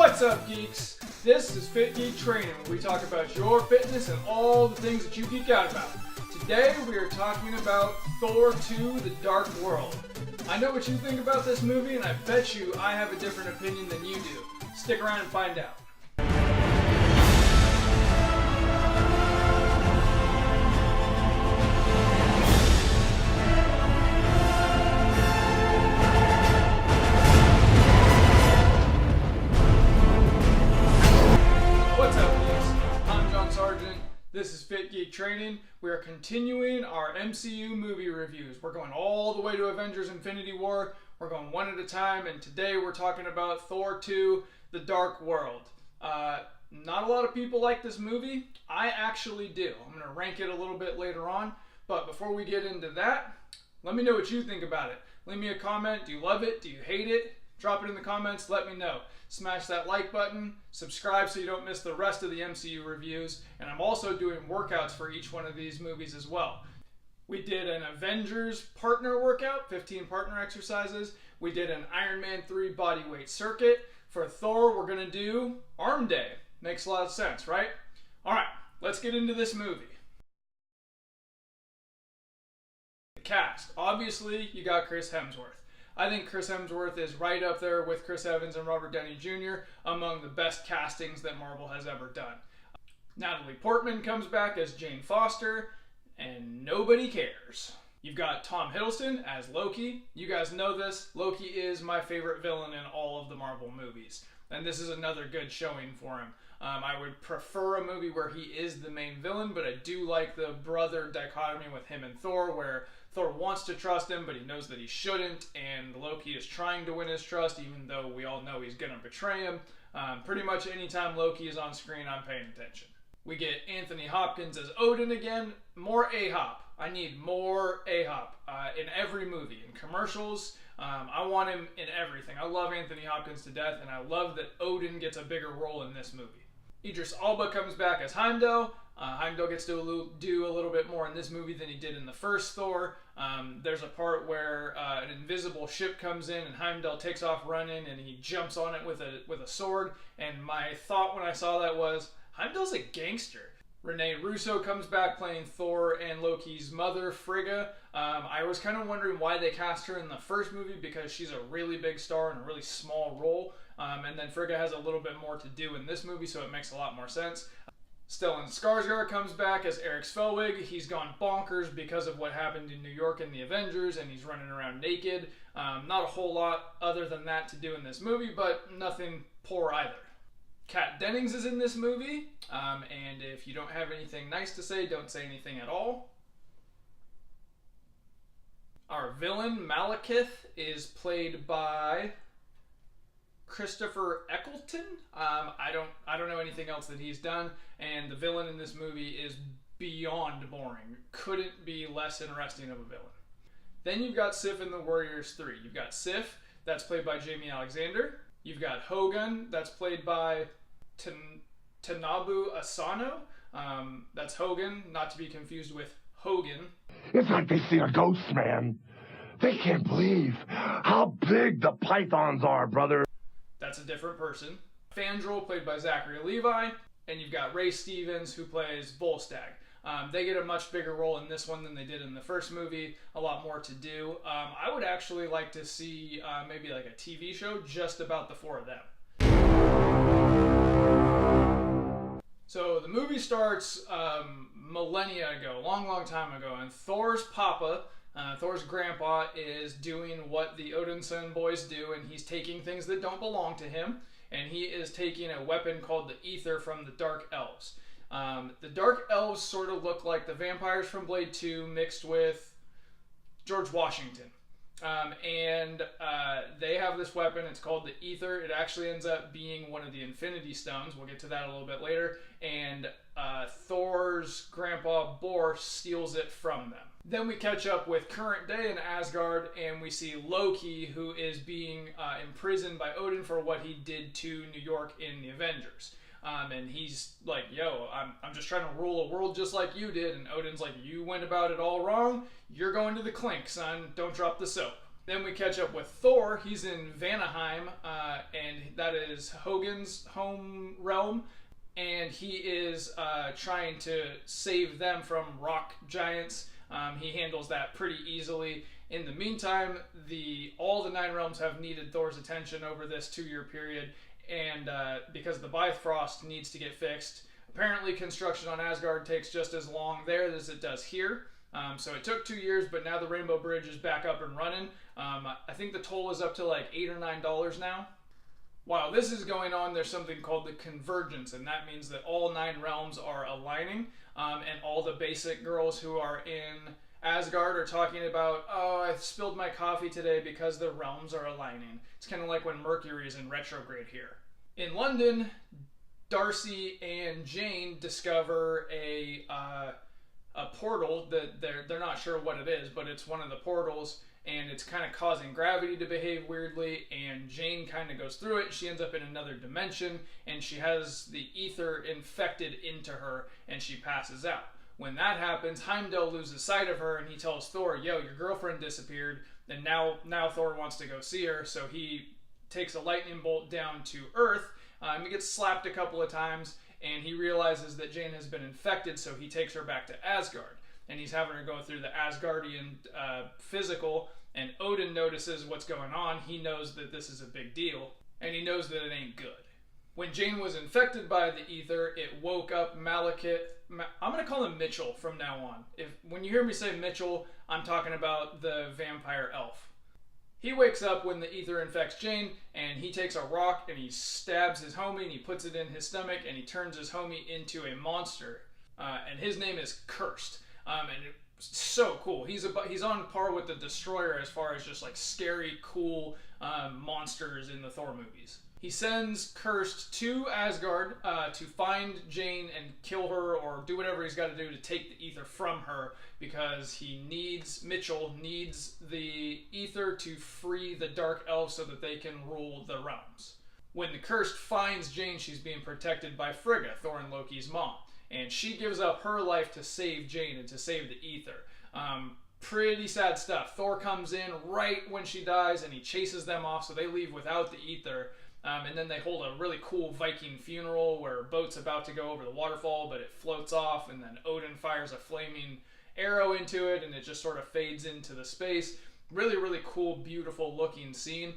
What's up, geeks? This is Fit Geek Training, where we talk about your fitness and all the things that you geek out about. Today we are talking about Thor 2: The Dark World. I know what you think about this movie, and I bet you I have a different opinion than you do. Stick around and find out. This is Fit Geek Training. We are continuing our MCU movie reviews. We're going all the way to Avengers Infinity War. We're going one at a time, and today we're talking about Thor 2: The Dark World. Not a lot of people like this movie. I actually do. I'm going to rank it a little bit later on, but before we get into that, let me know what you think about it. Leave me a comment. Do you love it? Do you hate it? Drop it in the comments. Let me know. Smash that like button, subscribe so you don't miss the rest of the MCU reviews, and I'm also doing workouts for each one of these movies as well. We did an Avengers partner workout, 15 partner exercises. We did an Iron Man 3 bodyweight circuit. For Thor, we're going to do Arm Day. Makes a lot of sense, right? Alright, let's get into this movie. The cast. Obviously, you got Chris Hemsworth. I think Chris Hemsworth is right up there with Chris Evans and Robert Downey Jr. among the best castings that Marvel has ever done. Natalie Portman comes back as Jane Foster, and nobody cares. You've got Tom Hiddleston as Loki. You guys know this. Loki is my favorite villain in all of the Marvel movies, and this is another good showing for him. I would prefer a movie where he is the main villain, but I do like the brother dichotomy with him and Thor, where Thor wants to trust him, but he knows that he shouldn't, and Loki is trying to win his trust, even though we all know he's going to betray him. Pretty much anytime Loki is on screen, I'm paying attention. We get Anthony Hopkins as Odin again. More A-Hop. I need more A-Hop in every movie. In commercials, I want him in everything. I love Anthony Hopkins to death, and I love that Odin gets a bigger role in this movie. Idris Elba comes back as Heimdall. Heimdall gets to do a little bit more in this movie than he did in the first Thor. There's a part where an invisible ship comes in and Heimdall takes off running and he jumps on it with a sword. And my thought when I saw that was, Heimdall's a gangster. Renee Russo comes back playing Thor and Loki's mother, Frigga. I was kind of wondering why they cast her in the first movie, because she's a really big star in a really small role. And then Frigga has a little bit more to do in this movie, so it makes a lot more sense. Stellan Skarsgård comes back as Eric Spellwig. He's gone bonkers because of what happened in New York in the Avengers, and he's running around naked. Not a whole lot other than that to do in this movie, but nothing poor either. Kat Dennings is in this movie, and if you don't have anything nice to say, don't say anything at all. Our villain, Malekith, is played by Christopher Eccleston. I don't know anything else that he's done, and the villain in this movie is beyond boring. Couldn't be less interesting of a villain. Then you've got Sif in the Warriors 3. You've got Sif, that's played by Jamie Alexander. You've got Hogun, that's played by Tanabu Asano. That's Hogan, not to be confused with Hogan. It's like they see a ghost, man. They can't believe how big the pythons are, brother. That's a different person. Fandral, played by Zachary Levi. And you've got Ray Stevens, who plays Volstagg. They get a much bigger role in this one than they did in the first movie. A lot more to do. I would actually like to see maybe like a TV show just about the four of them. So the movie starts millennia ago, long time ago, and Thor's papa, Thor's grandpa, is doing what the Odinson boys do, and he's taking things that don't belong to him, and he is taking a weapon called the Ether from the Dark Elves. The Dark Elves sort of look like the vampires from Blade 2 mixed with George Washington. They have this weapon. It's called the Ether. It actually ends up being one of the Infinity Stones. We'll get to that a little bit later. And Thor's grandpa Bor steals it from them. Then we catch up with current day in Asgard, and we see Loki, who is being imprisoned by Odin for what he did to New York in the Avengers. And he's like, yo, I'm just trying to rule a world just like you did. And Odin's like, you went about it all wrong. You're going to the clink, son. Don't drop the soap. Then we catch up with Thor. He's in Vanaheim, and that is Hogan's home realm. And he is trying to save them from rock giants. He handles that pretty easily. In the meantime, all the 9 realms have needed Thor's attention over this 2-year period, and because the Bifrost needs to get fixed. Apparently, construction on Asgard takes just as long there as it does here. So it took 2 years, but now the Rainbow Bridge is back up and running. I think the toll is up to like $8 or $9 now. While this is going on, there's something called the convergence, and that means that all 9 realms are aligning, and all the basic girls who are in Asgard are talking about, oh, I spilled my coffee today because the realms are aligning. It's kind of like when Mercury is in retrograde here. In London, Darcy and Jane discover a portal that they're not sure what it is, but it's one of the portals, and it's kind of causing gravity to behave weirdly, and Jane kind of goes through it. She ends up in another dimension, and she has the ether infected into her, and she passes out. When that happens, Heimdall loses sight of her, and he tells Thor, yo, your girlfriend disappeared, and now Thor wants to go see her, so he takes a lightning bolt down to Earth. He gets slapped a couple of times, and he realizes that Jane has been infected, so he takes her back to Asgard. And he's having her go through the Asgardian physical, and Odin notices what's going on. He knows that this is a big deal, and he knows that it ain't good. When Jane was infected by the ether, it woke up Malekith. I'm going to call him Mitchell from now on. When you hear me say Mitchell, I'm talking about the vampire elf. He wakes up when the ether infects Jane, and he takes a rock and he stabs his homie and he puts it in his stomach, and he turns his homie into a monster. And his name is Cursed. And it's so cool. He's on par with the Destroyer as far as just like scary, cool monsters in the Thor movies. He sends Cursed to Asgard to find Jane and kill her, or do whatever he's got to do to take the ether from her, because Mitchell needs the ether to free the Dark Elves so that they can rule the realms. When the Cursed finds Jane, she's being protected by Frigga, Thor and Loki's mom, and she gives up her life to save Jane and to save the ether. Pretty sad stuff. Thor comes in right when she dies, and he chases them off, so they leave without the ether. And then they hold a really cool Viking funeral where a boat's about to go over the waterfall, but it floats off, and then Odin fires a flaming arrow into it, and it just sort of fades into the space. Really, really cool, beautiful looking scene.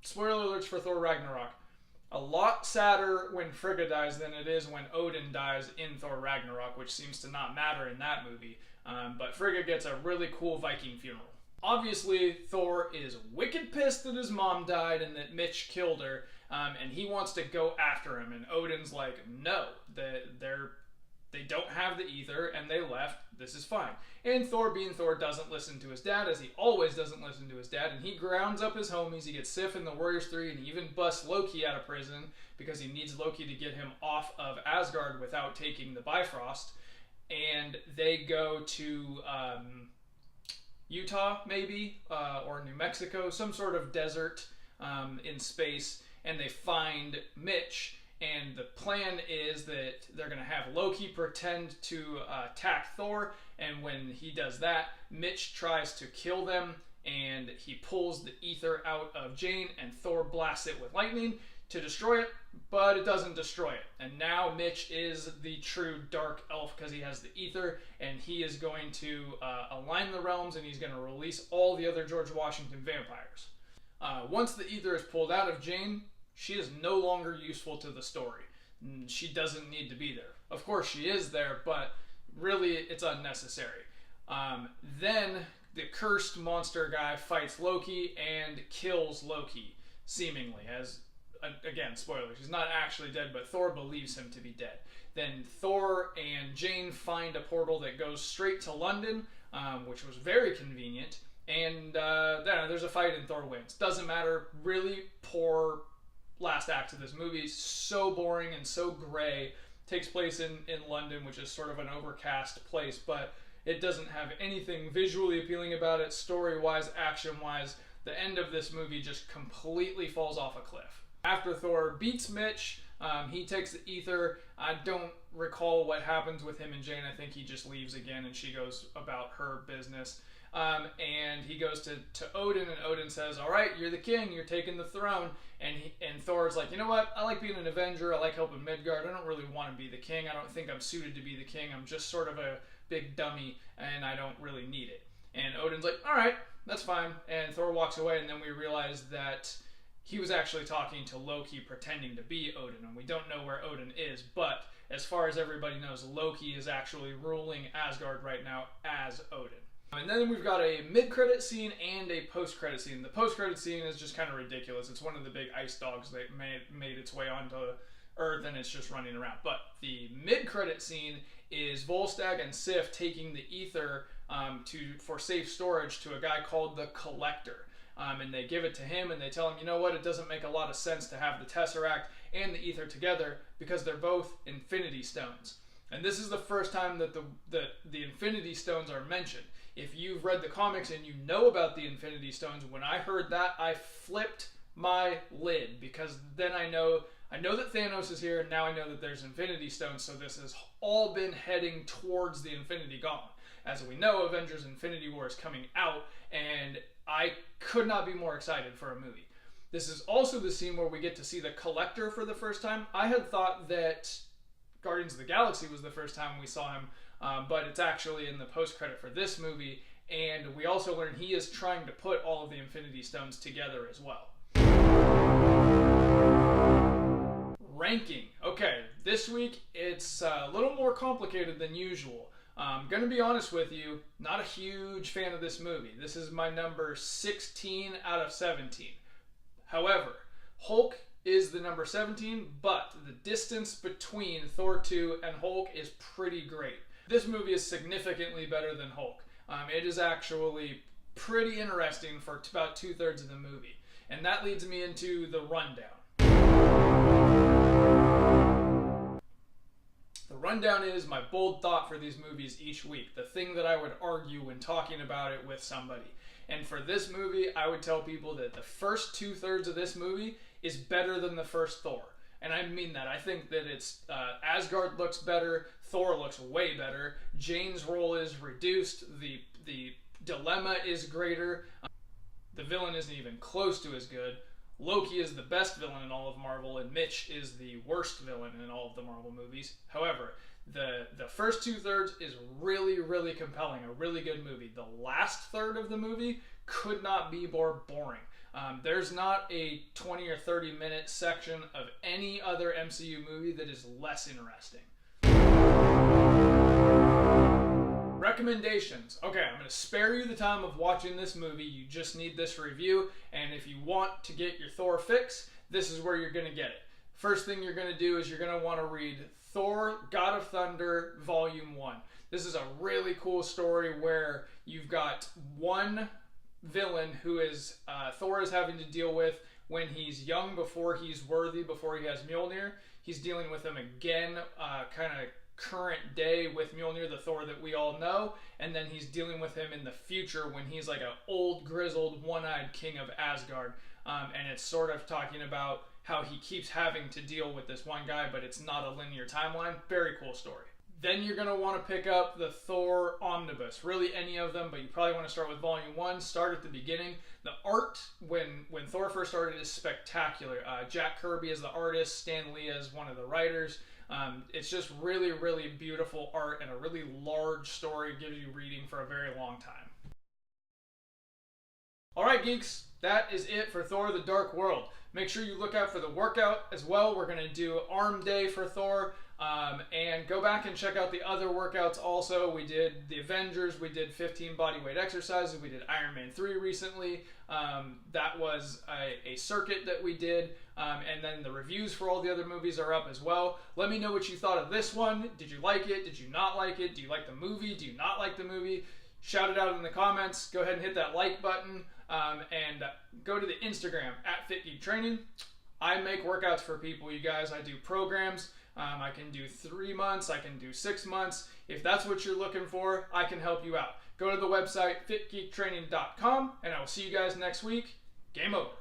Spoiler alerts for Thor Ragnarok, a lot sadder when Frigga dies than it is when Odin dies in Thor Ragnarok, which seems to not matter in that movie. But Frigga gets a really cool Viking funeral. Obviously, Thor is wicked pissed that his mom died and that Mitch killed her, and he wants to go after him. And Odin's like, no, they don't have the ether, and they left. This is fine. And Thor, being Thor, doesn't listen to his dad, as he always doesn't listen to his dad, and he grounds up his homies. He gets Sif in the Warriors 3, and he even busts Loki out of prison because he needs Loki to get him off of Asgard without taking the Bifrost. And they go to Utah, maybe, or New Mexico, some sort of desert in space, and they find Mitch, and the plan is that they're going to have Loki pretend to attack Thor, and when he does that, Mitch tries to kill them, and he pulls the ether out of Jane, and Thor blasts it with lightning to destroy it, but it doesn't destroy it. And now Mitch is the true Dark Elf because he has the ether, and he is going to align the realms, and he's going to release all the other George Washington vampires. Once the ether is pulled out of Jane, she is no longer useful to the story. She doesn't need to be there. Of course she is there, but really it's unnecessary. Then the cursed monster guy fights Loki and kills Loki, seemingly, as... Again, spoilers, he's not actually dead, but Thor believes him to be dead. Then Thor and Jane find a portal that goes straight to London, which was very convenient, and there's a fight and Thor wins. Doesn't matter, really poor last act of this movie, so boring and so gray. Takes place in London, which is sort of an overcast place, but it doesn't have anything visually appealing about it, story-wise, action-wise. The end of this movie just completely falls off a cliff. After Thor beats Mitch, he takes the ether. I don't recall what happens with him and Jane. I think he just leaves again and she goes about her business. and he goes to Odin, and Odin says, all right, you're the king, you're taking the throne. And Thor's like, you know what, I like being an Avenger, I like helping Midgard, I don't really want to be the king, I don't think I'm suited to be the king, I'm just sort of a big dummy, and I don't really need it. And Odin's like, all right, that's fine. And Thor walks away, and then we realize that he was actually talking to Loki pretending to be Odin, and we don't know where Odin is, but as far as everybody knows, Loki is actually ruling Asgard right now as Odin. And then we've got a mid-credit scene and a post-credit scene. The post-credit scene is just kind of ridiculous. It's one of the big ice dogs that made its way onto Earth, and it's just running around. But the mid-credit scene is Volstagg and Sif taking the ether for safe storage to a guy called the Collector. And they give it to him, and they tell him, you know what, it doesn't make a lot of sense to have the Tesseract and the ether together because they're both Infinity Stones. And this is the first time that the Infinity Stones are mentioned. If you've read the comics and you know about the Infinity Stones, when I heard that, I flipped my lid, because then I know that Thanos is here, and now I know that there's Infinity Stones, so this has all been heading towards the Infinity Gauntlet. As we know, Avengers Infinity War is coming out, and I could not be more excited for a movie. This is also the scene where we get to see the Collector for the first time. I had thought that Guardians of the Galaxy was the first time we saw him, but it's actually in the post-credit for this movie, and we also learn he is trying to put all of the Infinity Stones together as well. Ranking. Okay, this week it's a little more complicated than usual. I'm going to be honest with you, not a huge fan of this movie. This is my number 16 out of 17. However, Hulk is the number 17, but the distance between Thor 2 and Hulk is pretty great. This movie is significantly better than Hulk. It is actually pretty interesting for about 2/3 of the movie. And that leads me into the rundown. The rundown is my bold thought for these movies each week, the thing that I would argue when talking about it with somebody. And for this movie, I would tell people that the first 2/3 of this movie is better than the first Thor. And I mean that. I think that it's Asgard looks better, Thor looks way better, Jane's role is reduced, the dilemma is greater, the villain isn't even close to as good, Loki is the best villain in all of Marvel, and Mitch is the worst villain in all of the Marvel movies. However, the first 2/3 is really, really compelling, a really good movie. The last third of the movie could not be more boring. There's not a 20 or 30 minute section of any other MCU movie that is less interesting. Recommendations. Okay, I'm going to spare you the time of watching this movie. You just need this review, and if you want to get your Thor fix, this is where you're going to get it. First thing you're going to do is you're going to want to read Thor, God of Thunder, Volume 1. This is a really cool story where you've got one villain who is Thor is having to deal with when he's young, before he's worthy, before he has Mjolnir. He's dealing with him again, kind of current day with Mjolnir, the Thor that we all know, and then he's dealing with him in the future when he's like an old, grizzled, one-eyed king of Asgard, and it's sort of talking about how he keeps having to deal with this one guy, but it's not a linear timeline. Very cool story. Then you're going to want to pick up the Thor Omnibus, really any of them, but you probably want to start with Volume 1, start at the beginning. The art, when Thor first started, is spectacular. Jack Kirby is the artist, Stan Lee is one of the writers. It's just really, really beautiful art and a really large story, gives you reading for a very long time. Alright geeks, that is it for Thor the Dark World. Make sure you look out for the workout as well. We're going to do Arm Day for Thor. And go back and check out the other workouts also. We did the Avengers, we did 15 bodyweight exercises, we did Iron Man 3 recently. That was a circuit that we did. And then the reviews for all the other movies are up as well. Let me know what you thought of this one. Did you like it? Did you not like it? Do you like the movie? Do you not like the movie? Shout it out in the comments. Go ahead and hit that like button. And go to the Instagram at FitGeekTraining. I make workouts for people, you guys. I do programs. I can do 3 months, I can do 6 months. If that's what you're looking for, I can help you out. Go to the website, fitgeektraining.com, and I will see you guys next week. Game over.